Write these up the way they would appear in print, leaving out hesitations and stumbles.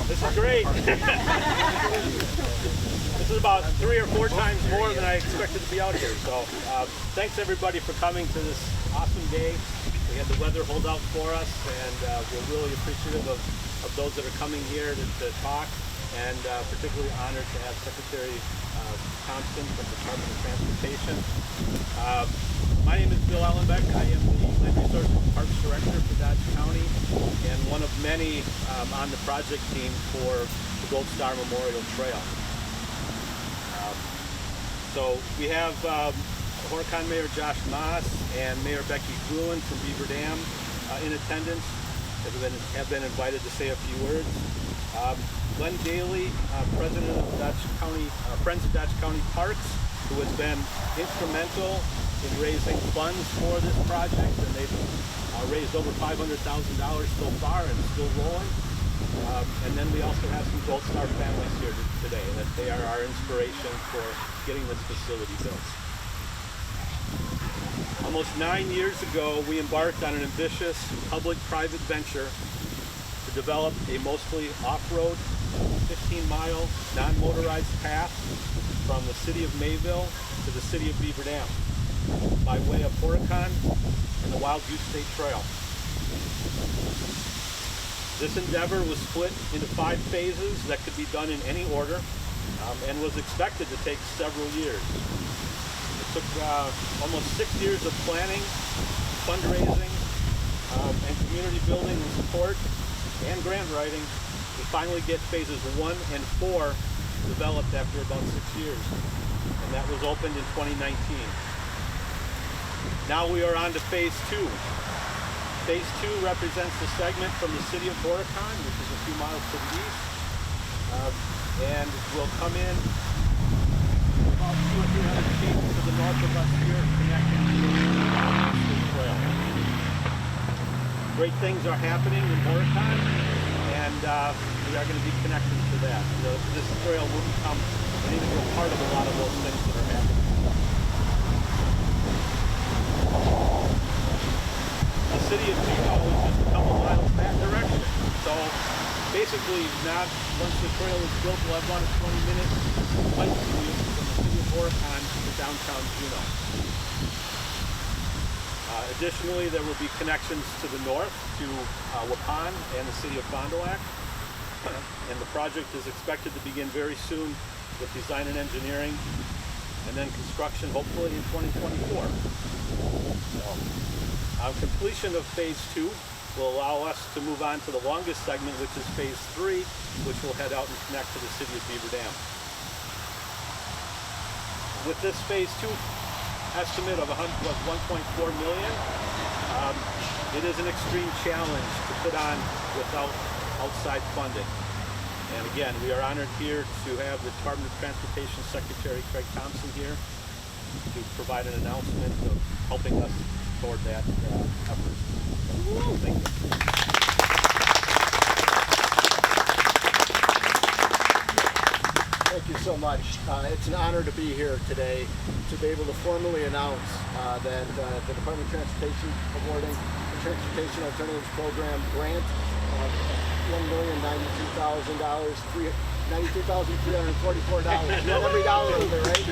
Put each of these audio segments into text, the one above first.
This is great. This is about 3 or 4 times more than I expected to be out here. So thanks everybody for coming to this awesome day. We had the weather hold out for us, and we're really appreciative of those that are coming here to talk, and particularly honored to have Secretary Thompson from the Department of Transportation. My name is Bill Ellenbeck. I am the Land Resources and Parks Director for Dodge County, and one of many on the project team for the Gold Star Memorial Trail. So we have Horicon Mayor Josh Moss and Mayor Becky Gruen from Beaver Dam in attendance, have been invited to say a few words. Glenn Daly, President of Dodge County, Friends of Dodge County Parks, who has been instrumental in raising funds for this project, and they've raised over $500,000 so far and still rolling. And then we also have some Gold Star families here today, and that they are our inspiration for getting this facility built. Almost 9 years ago, we embarked on an ambitious public-private venture to develop a mostly off-road, 15-mile, non-motorized path from the city of Mayville to the city of Beaver Dam by way of Horicon and the Wild Goose State Trail. This endeavor was split into 5 phases that could be done in any order, and was expected to take several years. It took almost 6 years of planning, fundraising, and community building and support, and grant writing to finally get phases 1 and 4 developed after about 6 years. And that was opened in 2019. Now we are on to phase 2. Phase 2 represents the segment from the city of Horicon, which is a few miles to the east, and will come in about 200 or 300 feet to the north of us here, connecting to the trail. Great things are happening in Horicon, and we are going to be connecting to that. This trail will become an integral part of a lot of those things that are happening. The city of Juneau is just a couple miles that direction. So basically, not once the trail is built, we'll have about a 20-minute bike commute from the city of Horicon to downtown Juneau. Additionally, there will be connections to the north to Waupun and the city of Fond du Lac. And the project is expected to begin very soon with design and engineering, and then construction hopefully in 2024. Completion of phase 2 will allow us to move on to the longest segment, which is phase 3, which will head out and connect to the city of Beaver Dam. With this phase 2 estimate of $1.4 million, it is an extreme challenge to put on without outside funding. And again, we are honored here to have the Department of Transportation Secretary Craig Thompson here to provide an announcement of helping us toward that effort. Thank you. Thank you so much. It's an honor to be here today to be able to formally announce that the Department of Transportation awarding the Transportation Alternatives Program grant of $1,092,344. Not every dollar over, right?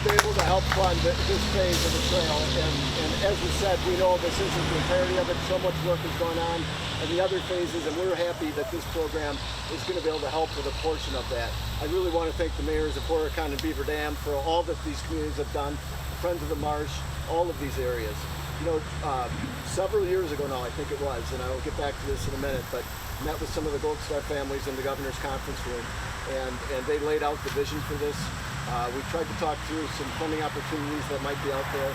To be able to help fund this phase of the trail, and as we said, we know this isn't the entirety of it. So much work is going on in the other phases, and we're happy that this program is going to be able to help with a portion of that. I really want to thank the mayors of Horicon and Beaver Dam for all that these communities have done, Friends of the Marsh, all of these areas. You know, several years ago now, I think it was, and I'll get back to this in a minute, but met with some of the Gold Star families in the governor's conference room, and they laid out the vision for this. We tried to talk through some funding opportunities that might be out there,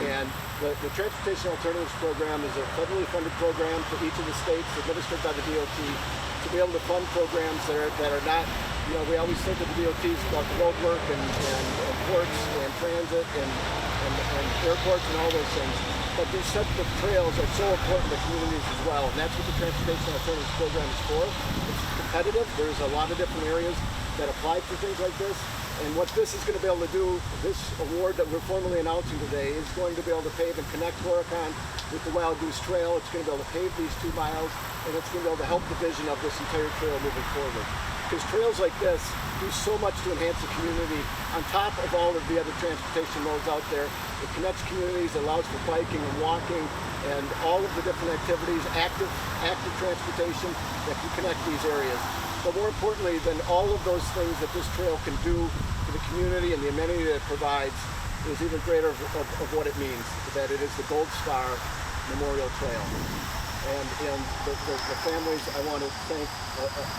and the Transportation Alternatives Program is a federally funded program for each of the states administered by the DOT to be able to fund programs that are not, you know, we always think of the DOTs about the road work and ports and transit and airports and all those things. But these sets of trails are so important to communities as well, and that's what the Transportation Alternatives Program is for. It's competitive. There's a lot of different areas that apply for things like this, And what this is going to be able to do, this award that we're formally announcing today, is going to be able to pave and connect Horicon with the Wild Goose Trail. It's going to be able to pave these 2 miles, and it's going to be able to help the vision of this entire trail moving forward. Because trails like this do so much to enhance the community on top of all of the other transportation modes out there. It connects communities, it allows for biking and walking and all of the different activities, active transportation that can connect these areas. But more importantly than all of those things that this trail can do for the community and the amenity that it provides is even greater of what it means, that it is the Gold Star Memorial Trail. And the families I want to thank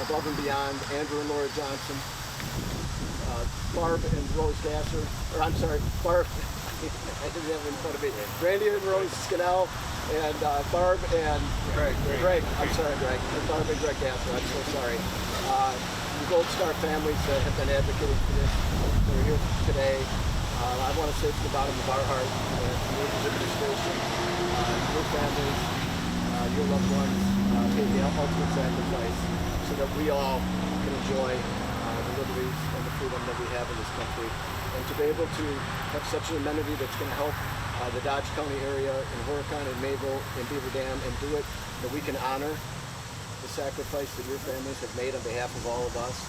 above and beyond, Andrew and Laura Johnson, Barb and Rose Gasser, or I'm sorry, Barb, I didn't have it in front of me, Randy and Rose Scannell, and Barb and Greg, I'm sorry Greg, and Barb and Greg Gasser, I'm so sorry. The Gold Star families that have been advocating for this, they're here today. I want to say from the bottom of our heart, to your administration, your families, your loved ones, take the ultimate sacrifice so that we all can enjoy the liberties and the freedom that we have in this country. And to be able to have such an amenity that's going to help the Dodge County area in Horicon and Mayville and Beaver Dam, and do it that we can honor the sacrifice that your families have made on behalf of all of us.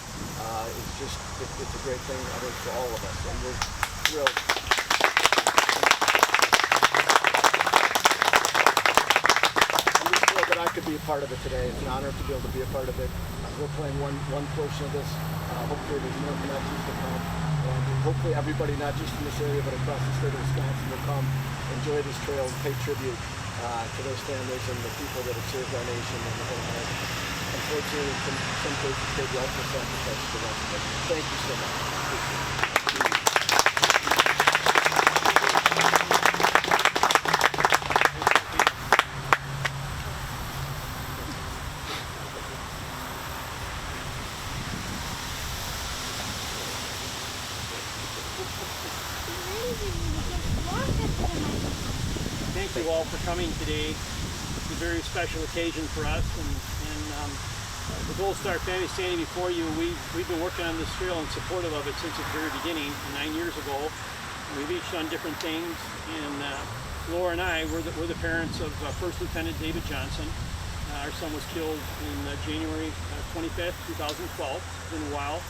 It's a great thing, I think, for all of us, and we're thrilled. I'm just thrilled that I could be a part of it today. It's an honor to be able to be a part of it. We're playing one portion of this. Hopefully there's more connections to come, and hopefully everybody, not just in this area but across the state of Wisconsin, will come enjoy this trail and pay tribute to those families and the people that have served our nation and have, unfortunately, in some cases, paid the ultimate sacrifice for us. But thank you so much. Thank you all for coming today. It's a very special occasion for us, and the Gold Star family standing before you. We've been working on this trail and supportive of it since its very beginning 9 years ago. We've each done different things, and Laura and I were the parents of First Lieutenant David Johnson. Our son was killed in January 25th, 2012. It's been a while,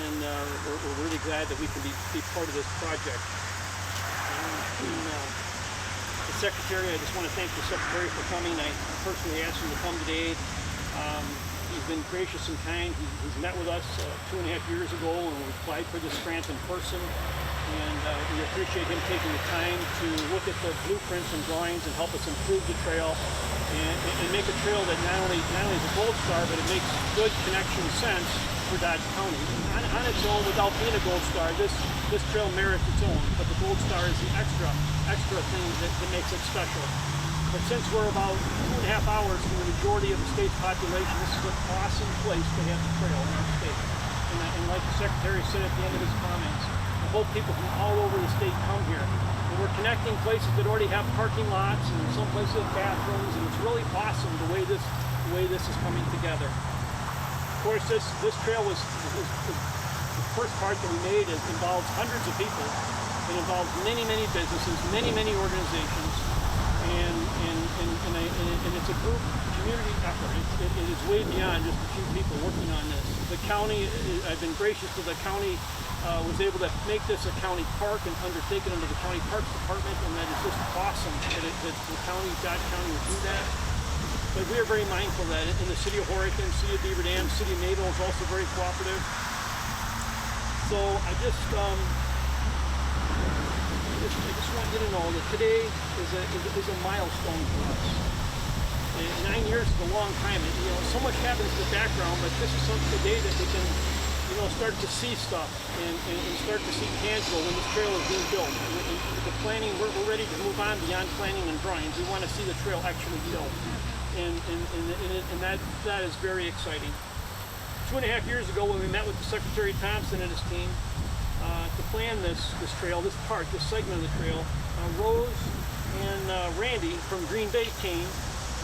and we're really glad that we can be part of this project. The Secretary, I just want to thank the Secretary for coming. I personally asked him to come today. He's been gracious and kind. He's met with us 2.5 years ago, and we applied for this grant in person. And we appreciate him taking the time to look at the blueprints and drawings and help us improve the trail and make a trail that not only is a Gold Star, but it makes good connection sense for Dodge County. On its own, without being a Gold Star, this trail merits its own, but the Gold Star is the extra thing that makes it special. But since we're about 2.5 hours from the majority of the state's population, this is an awesome place to have the trail in our state. And like the Secretary said at the end of his comments, I hope people from all over the state come here. And we're connecting places that already have parking lots, and some places have bathrooms, and it's really awesome the way this is coming together. Of course, this trail was the first part that we made. It involves hundreds of people. It involves many businesses, many organizations, and it's a group community effort. It is way beyond just a few people working on this. The county, I've been gracious to the county, was able to make this a county park and undertake it under the county parks department, and that is just awesome that the county, Dodge County, would do that. But we are very mindful that in the city of Horicon, city of Beaver Dam, city of Mayville is also very cooperative. So I just want you to know that today is a milestone for us. And 9 years is a long time. And, so much happens in the background, but this is the day that we can, start to see stuff and start to see tangible when this trail is being built. And the planning, we're ready to move on beyond planning and drawings. We want to see the trail actually built. And that is very exciting. 2.5 years ago, when we met with the Secretary Thompson and his team to plan this trail, this segment of the trail, Rose and Randy from Green Bay came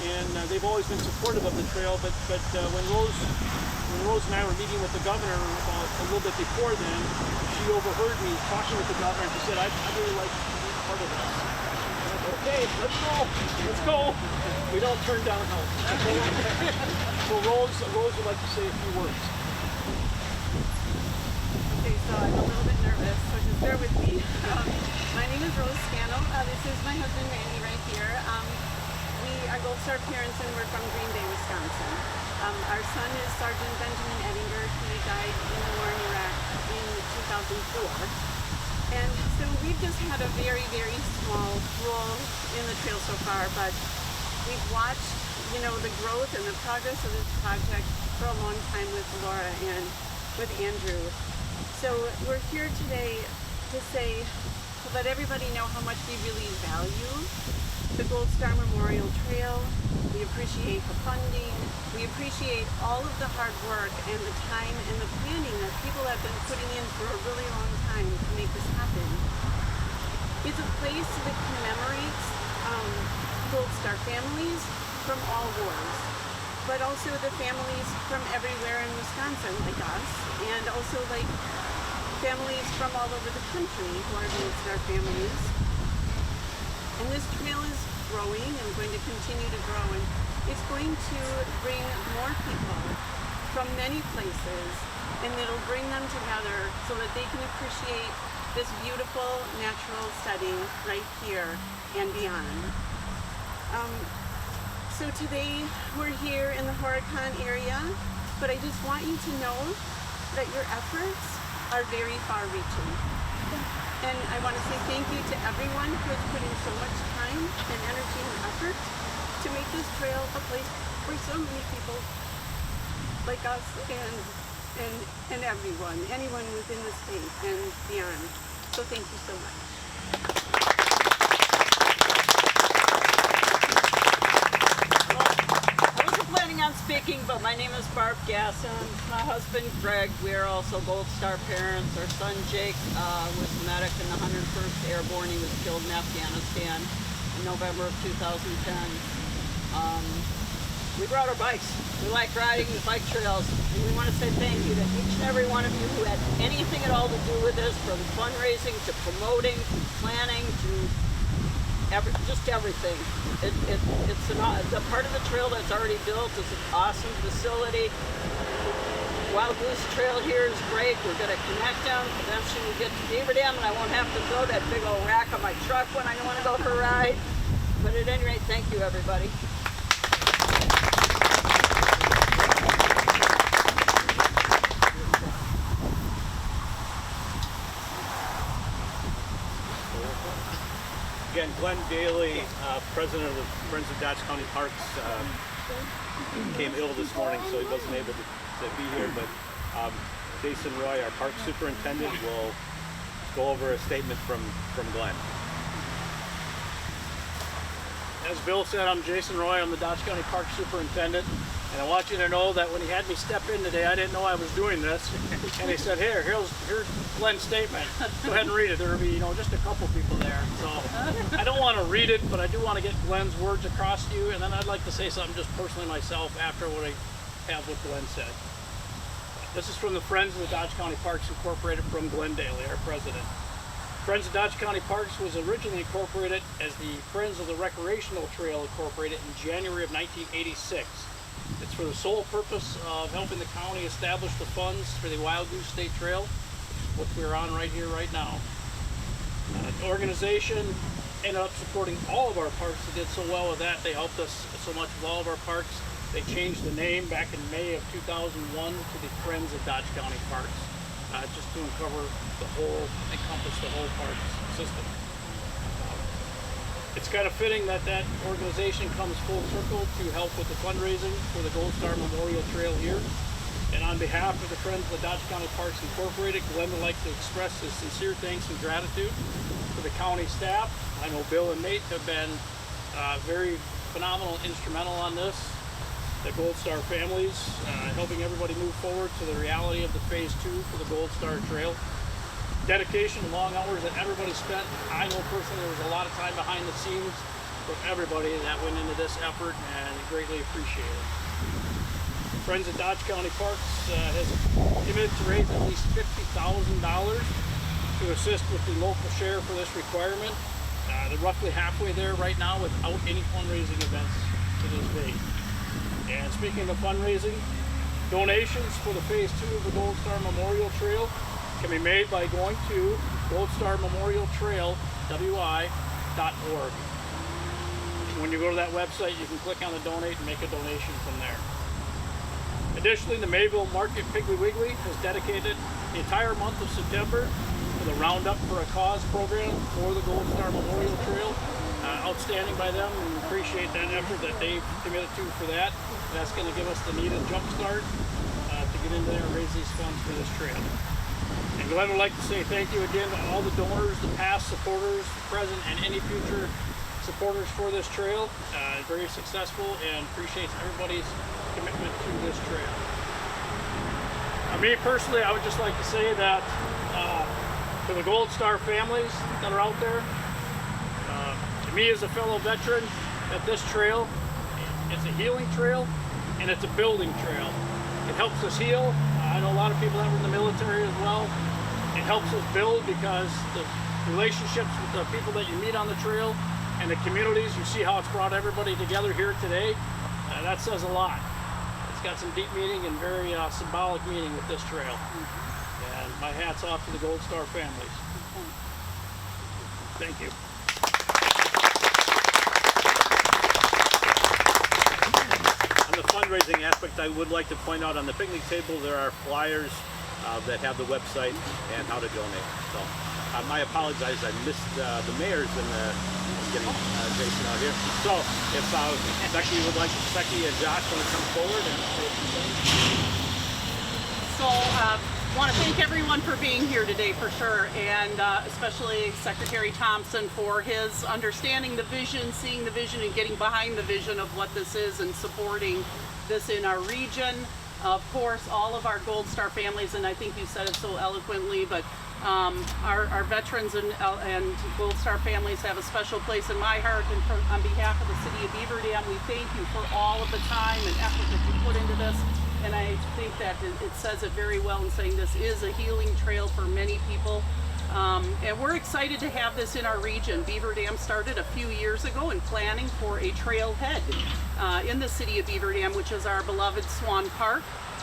and they've always been supportive of the trail. But when Rose and I were meeting with the governor a little bit before then, she overheard me talking with the governor, and she said, I'd really like to be part of this. Okay, let's go. Let's go. We don't turn down help. So Rose would like to say a few words. Okay, so I'm a little bit nervous, so just bear with me. My name is Rose Scannell. This is my husband Randy right here. We are Gold Star parents and we're from Green Bay, Wisconsin. Our son is Sergeant Benjamin Eddinger. He died in the war in Iraq in 2004. And so we've just had a very, very small role in the trail so far, but we've watched, the growth and the progress of this project for a long time with Laura and with Andrew. So we're here today to let everybody know how much we really value the Gold Star Memorial Trail. We appreciate the funding. We appreciate all of the hard work and the time and the planning that people have been putting in for a really long time to make this happen. It's a place that commemorates Gold Star families from all wars, but also the families from everywhere in Wisconsin, like us, and also like families from all over the country who are Gold Star families. And this trail is growing and going to continue to grow, and it's going to bring more people from many places, and it'll bring them together so that they can appreciate this beautiful natural setting right here and beyond. So today we're here in the Horicon area, but I just want you to know that your efforts are very far-reaching. And I want to say thank you to everyone who has put in so much time and energy and effort to make this trail a place for so many people like us and anyone within the state and beyond. So thank you so much. On speaking, but my name is Barb Gasson. My husband Greg, we are also Gold Star parents. Our son Jake was a medic in the 101st Airborne. He was killed in Afghanistan in November of 2010. We brought our bikes. We like riding the bike trails, and we want to say thank you to each and every one of you who had anything at all to do with this, from fundraising to promoting to planning to just everything. It's the part of the trail that's already built is an awesome facility. Wild Goose Trail here is great. We're going to connect them. Eventually we get to Beaver Dam, and I won't have to throw that big old rack on my truck when I want to go for a ride. But at any rate, thank you, everybody. Again, Glenn Daly, president of the Friends of Dodge County Parks, came ill this morning, so he wasn't able to be here. But Jason Roy, our park superintendent, will go over a statement from Glenn. As Bill said, I'm Jason Roy. I'm the Dodge County Park Superintendent. And I want you to know that when he had me step in today, I didn't know I was doing this. And he said, here's Glenn's statement. Go ahead and read it. There'll be, just a couple people there. So I don't want to read it, but I do want to get Glenn's words across to you. And then I'd like to say something just personally myself after what I have what Glenn said. This is from the Friends of the Dodge County Parks Incorporated, from Glenn Daly, our president. Friends of Dodge County Parks was originally incorporated as the Friends of the Recreational Trail Incorporated in January of 1986. It's for the sole purpose of helping the county establish the funds for the Wild Goose State Trail, which we're on right here, right now. The organization ended up supporting all of our parks. They did so well with that. They helped us so much with all of our parks. They changed the name back in May of 2001 to the Friends of Dodge County Parks, just to encompass the whole park system. It's kind of fitting that that organization comes full circle to help with the fundraising for the Gold Star Memorial Trail here. And on behalf of the Friends of the Dodge County Parks Incorporated, Glenn would like to express his sincere thanks and gratitude to the county staff. I know Bill and Nate have been very phenomenal, instrumental on this. The Gold Star families, helping everybody move forward to the reality of the Phase 2 for the Gold Star Trail. Dedication and long hours that everybody spent. I know personally there was a lot of time behind the scenes from everybody that went into this effort, and greatly appreciate it. Friends of Dodge County Parks has committed to raise at least $50,000 to assist with the local share for this requirement. They're roughly halfway there right now without any fundraising events to this date. And speaking of fundraising, donations for the Phase 2 of the Gold Star Memorial Trail can be made by going to goldstarmemorialtrail.wi.org. When you go to that website, you can click on the donate and make a donation from there. Additionally, the Mayville Market Piggly Wiggly has dedicated the entire month of September to the Roundup for a Cause program for the Gold Star Memorial Trail. Outstanding by them, and appreciate that effort that they've committed to for that. That's going to give us the needed jump start to get into there and raise these funds for this trail. And Glenn would like to say thank you again to all the donors, the past supporters, present, and any future supporters for this trail. Very successful, and appreciates everybody's commitment to this trail. Me personally, I would just like to say that to the Gold Star families that are out there, to me as a fellow veteran, that this trail, it's a healing trail and it's a building trail. It helps us heal. I know a lot of people that were in the military as well. It helps us build because the relationships with the people that you meet on the trail and the communities, you see how it's brought everybody together here today. That says a lot. It's got some deep meaning and very symbolic meaning with this trail. And my hat's off to the Gold Star families. Thank you. On the fundraising aspect, I would like to point out on the picnic table there are flyers that have the website and how to donate. So I apologize, I missed the mayor's and getting Jason out here. So if Becky would like, Becky and Josh want to come forward and say something. So want to thank everyone for being here today for sure, and especially Secretary Thompson for his understanding the vision, seeing the vision, and getting behind the vision of what this is and supporting this in our region. Of course, all of our Gold Star families, and I think you said it so eloquently, but our veterans and Gold Star families have a special place in my heart, and on behalf of the City of Beaver Dam, we thank you for all of the time and effort that you put into this. And I think that it says it very well in saying this is a healing trail for many people. And we're excited to have this in our region. Beaver Dam started a few years ago in planning for a trailhead in the City of Beaver Dam, which is our beloved Swan Park.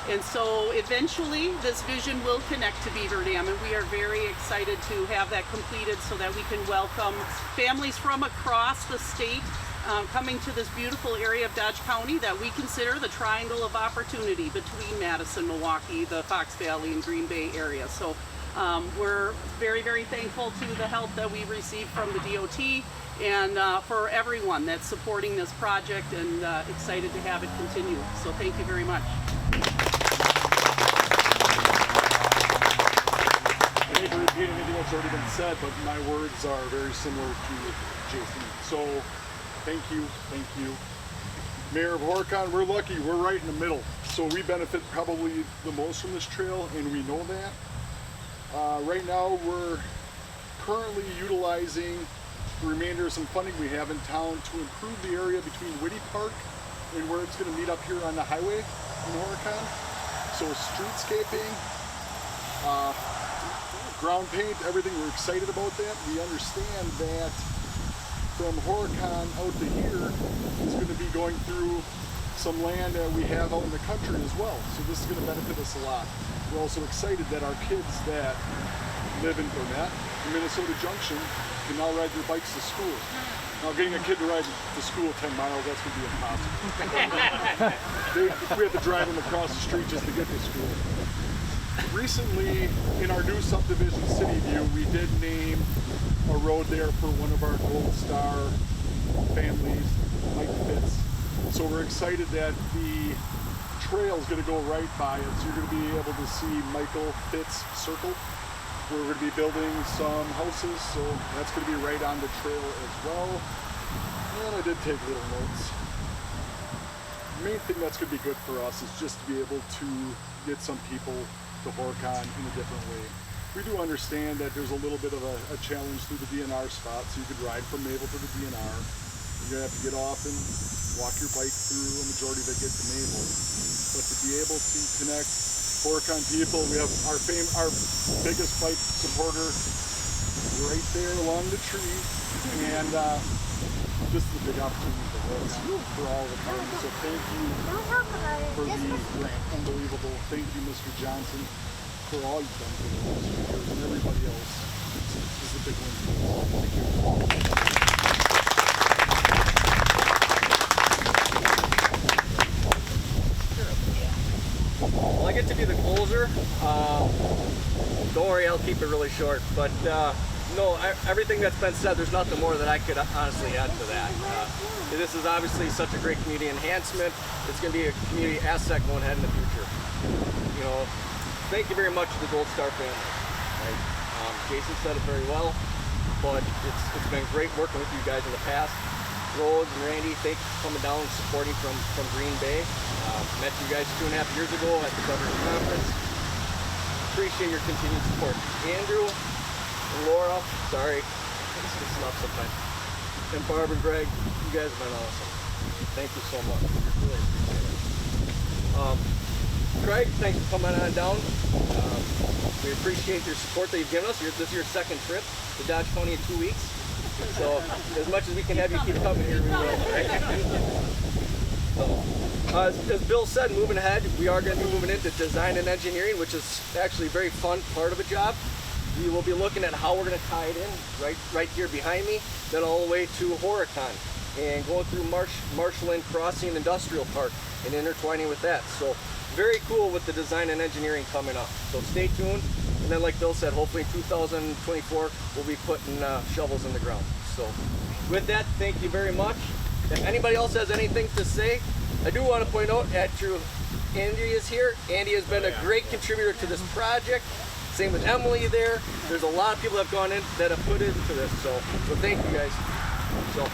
And so eventually this vision will connect to Beaver Dam, and we are very excited to have that completed so that we can welcome families from across the state coming to this beautiful area of Dodge County that we consider the triangle of opportunity between Madison, Milwaukee, the Fox Valley, and Green Bay area. So we're very, very thankful to the help that we received from the DOT and for everyone that's supporting this project, and excited to have it continue. So thank you very much. I hate to repeat anything that's already been said, but my words are very similar to Jason. So thank you. Mayor of Horicon, we're lucky, we're right in the middle. So we benefit probably the most from this trail, and we know that. Right now we're currently utilizing the remainder of some funding we have in town to improve the area between Whitty Park and where it's going to meet up here on the highway in Horicon. So streetscaping, ground paint, everything, we're excited about that. We understand that from Horicon out to here is going to be going through some land that we have out in the country as well. So this is going to benefit us a lot. We're also excited that our kids that live in Burnett, in Minnesota Junction, can now ride their bikes to school. Now getting a kid to ride to school 10 miles, that's going to be impossible. We have to drive them across the street just to get to school. Recently, in our new subdivision, City View, we did name a road there for one of our Gold Star families, Mike Fitz. So we're excited that the trail is going to go right by it. So you're going to be able to see Michael Fitz Circle. We're going to be building some houses, so that's going to be right on the trail as well. And I did take little notes. The main thing that's going to be good for us is just to be able to get some people to Horicon in a different way. We do understand that there's a little bit of a challenge through the DNR spot, so you could ride from Mayville to the DNR. you're gonna have to get off and walk your bike through. A majority of it get to Maple, but to be able to connect Horicon people, we have our biggest bike supporter right there along the tree, and this is a big opportunity for all the parties. So thank you for the grant, unbelievable. Thank you, Mr. Johnson, for all you've done for the last few years, and everybody else. This is a big win for us. Thank you. Well, I get to be the closer. Don't worry, I'll keep it really short. But no, everything that's been said, there's nothing more that I could honestly add to that. This is obviously such a great community enhancement. It's going to be a community asset going ahead in the future. You know, thank you very much to the Gold Star family. Right? Jason said it very well, but it's been great working with you guys in the past. Rose and Randy, thank you for coming down and supporting from Green Bay. Met you guys 2.5 years ago at the Governor's Conference. Appreciate your continued support. Andrew and Laura, sorry, it's enough sometimes. And Barb and Greg, you guys have been awesome. Thank you so much. Really appreciate it. Craig, thanks for coming on down. We appreciate your support that you've given us. This is your second trip to Dodge County in 2 weeks. So as much as we can have you keep coming here, we will. So, as Bill said, moving ahead, we are going to be moving into design and engineering, which is actually a very fun part of a job. We will be looking at how we're going to tie it in right here behind me, then all the way to Horicon, and going through Marshland Crossing Industrial Park and intertwining with that. So very cool with the design and engineering coming up. So stay tuned. And then like Bill said, hopefully in 2024, we'll be putting shovels in the ground. So with that, thank you very much. If anybody else has anything to say, I do want to point out Andrew, Andy is here. Andy has been a great contributor to this project. Same with Emily there. There's a lot of people that have gone in that have put into this. So thank you guys. So